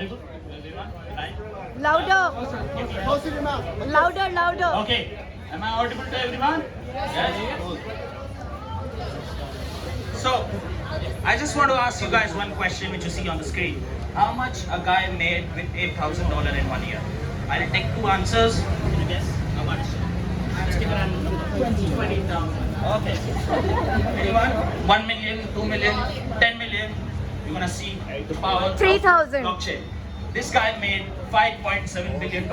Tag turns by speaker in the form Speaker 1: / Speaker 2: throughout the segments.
Speaker 1: audible? Everyone? Right?
Speaker 2: Louder.
Speaker 3: Close your mouth.
Speaker 2: Louder, louder.
Speaker 1: Okay. Am I audible to everyone? Yes. So, I just want to ask you guys one question which you see on the screen. How much a guy made with $8,000 in 1 year? I'll take two answers. Can you guess how much? Just give it an 20,000. Okay. Anyone? 1 million, 2 million, 10 million. You're gonna see the power of
Speaker 2: 3,000.
Speaker 1: blockchain. This guy made $5.7 billion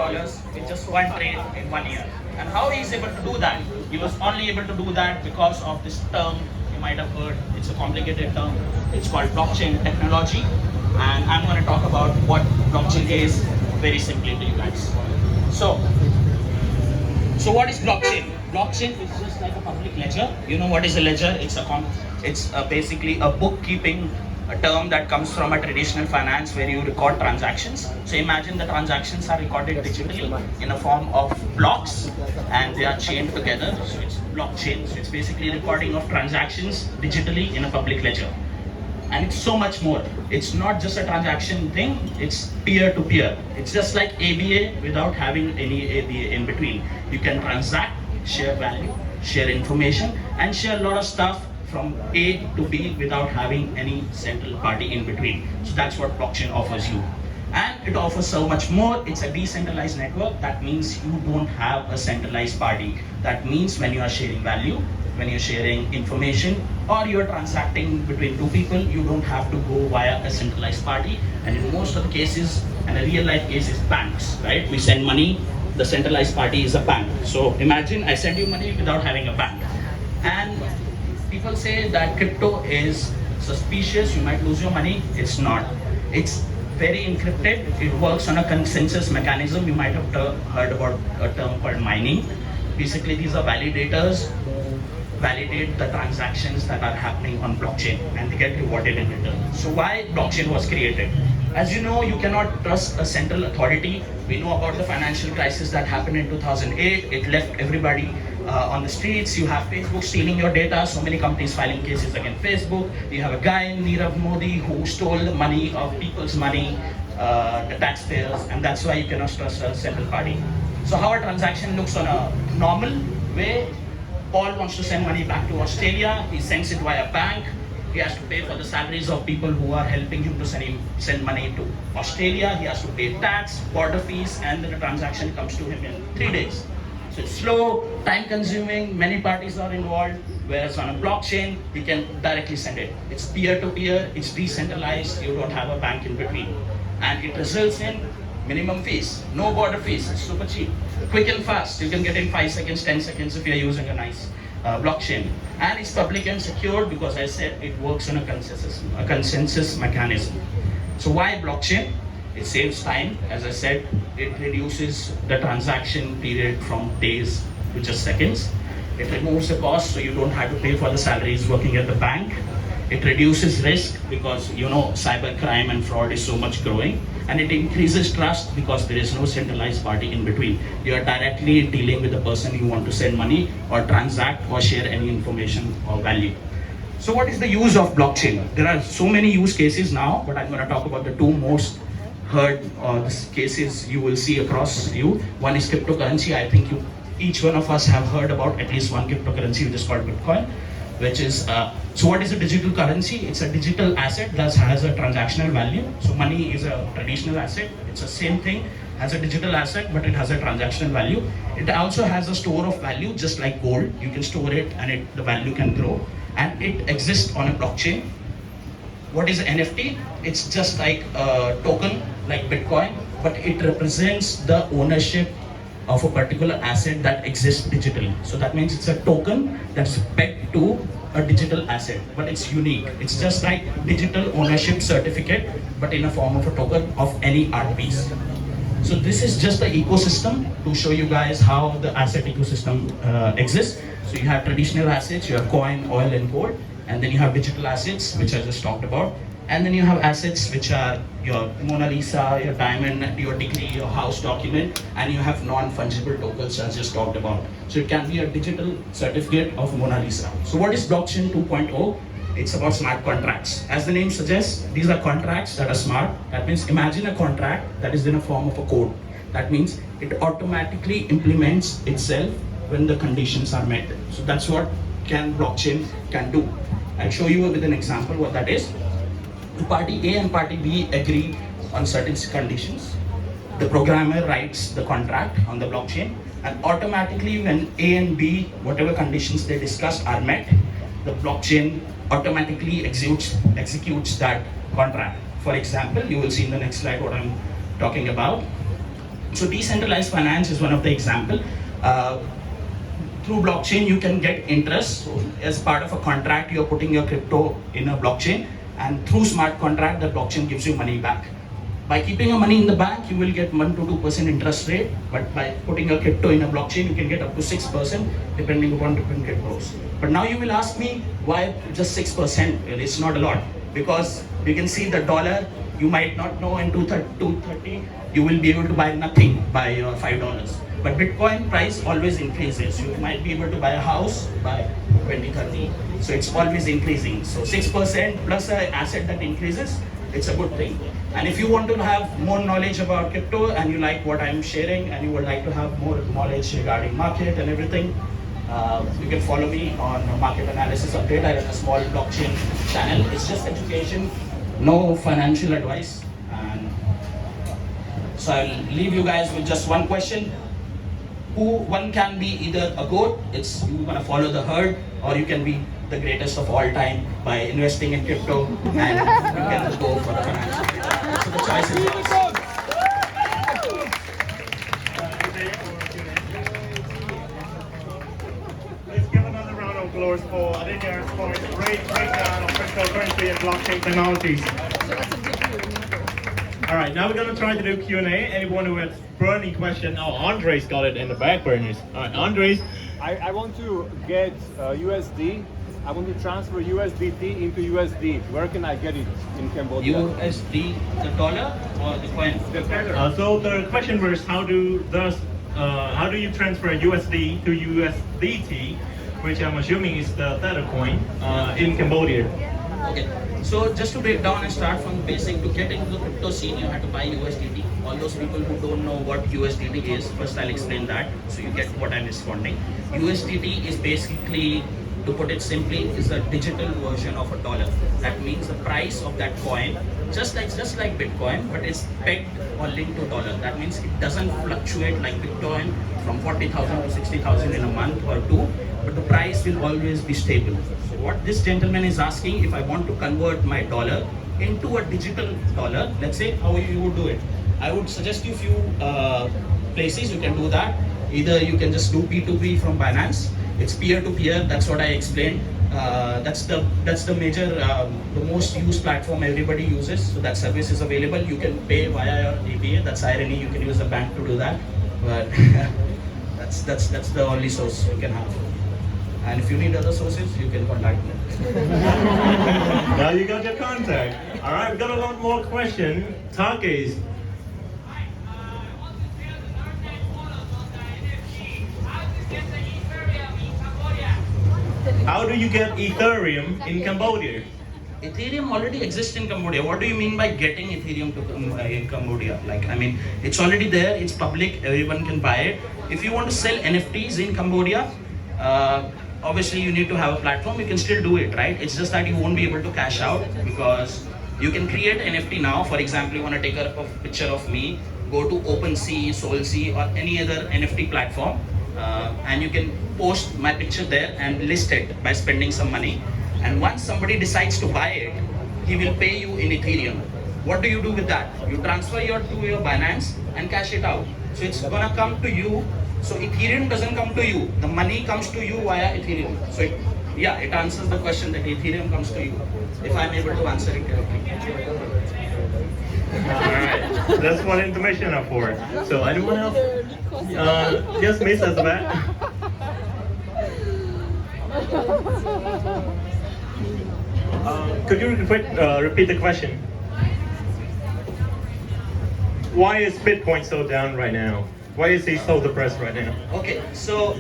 Speaker 1: with just one trade in 1 year. And how he is able to do that? He was only able to do that because of this term you might have heard. It's a complicated term. It's called blockchain technology. And I'm going to talk about what blockchain is very simply to you guys. So what is blockchain? Blockchain is just like a public ledger. You know what is a ledger? It's basically a bookkeeping a term that comes from a traditional finance where you record transactions. So imagine the transactions are recorded digitally in a form of blocks and they are chained together. So it's blockchain. So it's basically recording of transactions digitally in a public ledger. And it's so much more. It's not just a transaction thing, it's peer-to-peer. It's just like ABA without having any ABA in between. You can transact, share value, share information, and share a lot of stuff from A to B without having any central party in between. So that's what blockchain offers you. And it offers so much more. It's a decentralized network. That means you don't have a centralized party. That means when you are sharing value, when you're sharing information, or you're transacting between two people, you don't have to go via a centralized party. And in most of the cases, and a real life case is banks, right? We send money, the centralized party is a bank. So imagine I send you money without having a bank. And people say that crypto is suspicious, you might lose your money. It's not. It's very encrypted. It works on a consensus mechanism. You might have heard about a term called mining. Basically, these are validators who validate the transactions that are happening on blockchain and they get rewarded in return. So why blockchain was created? As you know, you cannot trust a central authority. We know about the financial crisis that happened in 2008. It left everybody on the streets. You have Facebook stealing your data. So many companies filing cases against Facebook. You have a guy, Nirav Modi, who stole the money of people's money, the taxpayers, and that's why you cannot trust a central party. So how a transaction looks on a normal way, Paul wants to send money back to Australia. He sends it via bank. He has to pay for the salaries of people who are helping him to send money to Australia. He has to pay tax, border fees, and then the transaction comes to him in 3 days. So it's slow, time consuming, many parties are involved, whereas on a blockchain, we can directly send it. It's peer-to-peer, it's decentralized, you don't have a bank in between. And it results in minimum fees, no border fees, it's super cheap. Quick and fast, you can get in 5 seconds, 10 seconds if you're using a nice blockchain. And it's public and secured because I said it works on a consensus mechanism. So why blockchain? It saves time, as I said, it reduces the transaction period from days to just seconds. It removes the cost so you don't have to pay for the salaries working at the bank. It reduces risk because you know cybercrime and fraud is so much growing, and it increases trust because there is no centralized party in between. You are directly dealing with the person you want to send money or transact or share any information or value. So what is the use of blockchain? There are so many use cases now, but I'm going to talk about the two most heard cases you will see across you. One is cryptocurrency. I think each one of us have heard about at least one cryptocurrency, which is called Bitcoin, which is, so what is a digital currency? It's a digital asset that has a transactional value. So money is a traditional asset. It's the same thing, has a digital asset, but it has a transactional value. It also has a store of value, just like gold. You can store it and the value can grow. And it exists on a blockchain. What is NFT? It's just like a token, like Bitcoin, but it represents the ownership of a particular asset that exists digitally. So that means it's a token that's pegged to a digital asset, but it's unique. It's just like digital ownership certificate, but in a form of a token of any art piece. So this is just the ecosystem to show you guys how the asset ecosystem exists. So you have traditional assets, you have coin, oil, and gold, and then you have digital assets, which I just talked about. And then you have assets which are your Mona Lisa, your diamond, your degree, your house document, and you have non-fungible tokens as just talked about. So it can be a digital certificate of Mona Lisa. So what is blockchain 2.0? It's about smart contracts. As the name suggests, these are contracts that are smart. That means imagine a contract that is in a form of a code. That means it automatically implements itself when the conditions are met. So that's what blockchain can do. I'll show you with an example what that is. Party A and party B agree on certain conditions. The programmer writes the contract on the blockchain, and automatically when A and B, whatever conditions they discussed are met, the blockchain automatically executes that contract. For example, you will see in the next slide what I'm talking about. So decentralized finance is one of the example. Through blockchain, you can get interest. So as part of a contract, you're putting your crypto in a blockchain, and through smart contract, the blockchain gives you money back. By keeping your money in the bank, you will get 1 to 2% interest rate, but by putting your crypto in a blockchain, you can get up to 6% depending upon different cryptos. But now you will ask me, why just 6%? It's not a lot, because you can see the dollar, you might not know in 230, you will be able to buy nothing by your $5. But Bitcoin price always increases. You might be able to buy a house by 2030. So it's always increasing. So 6% plus an asset that increases, it's a good thing. And if you want to have more knowledge about crypto and you like what I'm sharing and you would like to have more knowledge regarding market and everything, you can follow me on Market Analysis Update. I run a small blockchain channel. It's just education, no financial advice. And so I'll leave you guys with just one question. One can be either a goat, it's you're gonna follow the herd, or you can be the greatest of all time by investing in crypto and you can go for the financial freedom. So the choice is yours.
Speaker 2: Let's give another round of applause for Aditya's for a great breakdown of cryptocurrency and blockchain technologies. All right, now we're going to try to do Q&A. Anyone who has burning question? Oh, Andres got it in the back burners. All right, Andres.
Speaker 3: I want to get USD. I want to transfer USDT into USD. Where can I get it in Cambodia?
Speaker 1: USD, the dollar or the coin?
Speaker 3: The dollar.
Speaker 2: So the question was, how do you transfer USD to USDT, which I'm assuming is the Tether coin, in Cambodia?
Speaker 1: Okay, so just to break down and start from basic, to get into the crypto scene, you have to buy USDT. All those people who don't know what USDT is, first I'll explain that so you get what I'm responding. USDT is basically, to put it simply, is a digital version of a dollar. That means the price of that coin, just like Bitcoin, but it's pegged or linked to dollar. That means it doesn't fluctuate like Bitcoin from 40,000 to 60,000 in a month or two, but the price will always be stable. So what this gentleman is asking, if I want to convert my dollar into a digital dollar, let's say how you would do it. I would suggest you few places you can do that. Either you can just do P2P from Binance. It's peer-to-peer. That's what I explained. That's the major, the most used platform everybody uses. So that service is available. You can pay via your DBA. That's irony. You can use a bank to do that, but that's the only source you can have. And if you need other sources, you can contact me.
Speaker 2: Now you got your contact. All right, we've got a lot more questions. Takis. How do you get Ethereum in Cambodia?
Speaker 1: Ethereum already exists in Cambodia. What do you mean by getting Ethereum to in Cambodia? Like, I mean, it's already there. It's public. Everyone can buy it. If you want to sell NFTs in Cambodia, obviously you need to have a platform. You can still do it, right? It's just that you won't be able to cash out, because you can create NFT now. For example, you want to take a picture of me, go to OpenSea, SoulSea, or any other NFT platform, and you can post my picture there and list it by spending some money. And once somebody decides to buy it, he will pay you in Ethereum. What do you do with that? You transfer to your Binance and cash it out. So it's gonna come to you. So Ethereum doesn't come to you. The money comes to you via Ethereum. So it answers the question that Ethereum comes to you, if I'm able to answer it correctly.
Speaker 2: Alright, that's what information are for. So anyone else? Yes, Miss Elizabeth. Could you repeat the question? Why is Bitcoin so down right now? Why is he so depressed right now?
Speaker 1: Okay, so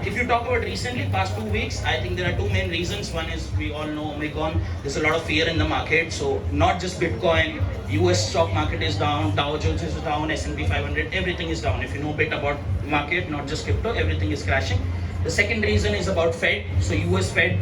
Speaker 1: if you talk about recently, past 2 weeks, I think there are two main reasons. One is we all know Omicron. There's a lot of fear in the market. So not just Bitcoin, US stock market is down, Dow Jones is down, S&P 500, everything is down. If you know a bit about market, not just crypto, everything is crashing. The second reason is about Fed. So US Fed,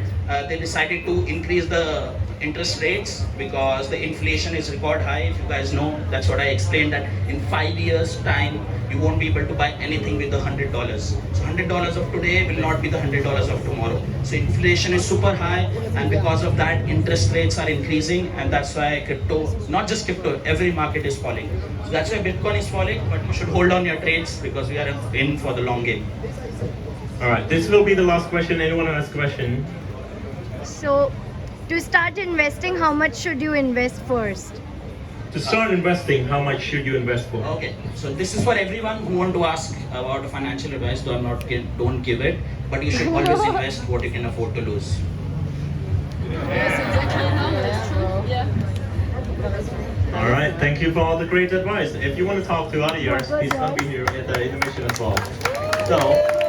Speaker 1: they decided to increase the interest rates because the inflation is record high. If you guys know, that's what I explained, that in 5 years time you won't be able to buy anything with $100. So $100 of today will not be the $100 of tomorrow. So inflation is super high, and because of that interest rates are increasing, and that's why crypto, not just crypto, every market is falling. So that's why Bitcoin is falling, but you should hold on your trades because we are in for the long game.
Speaker 2: All right, this will be the last question. Anyone has a question?
Speaker 4: So, to start investing, how much should you invest first?
Speaker 2: To start investing, how much should you invest for?
Speaker 1: Okay, so this is for everyone who want to ask about financial advice. Don't give it, but you should always invest what you can afford to lose.
Speaker 2: All right, thank you for all the great advice. If you want to talk to others, he's going to be here at the intermission as well. So.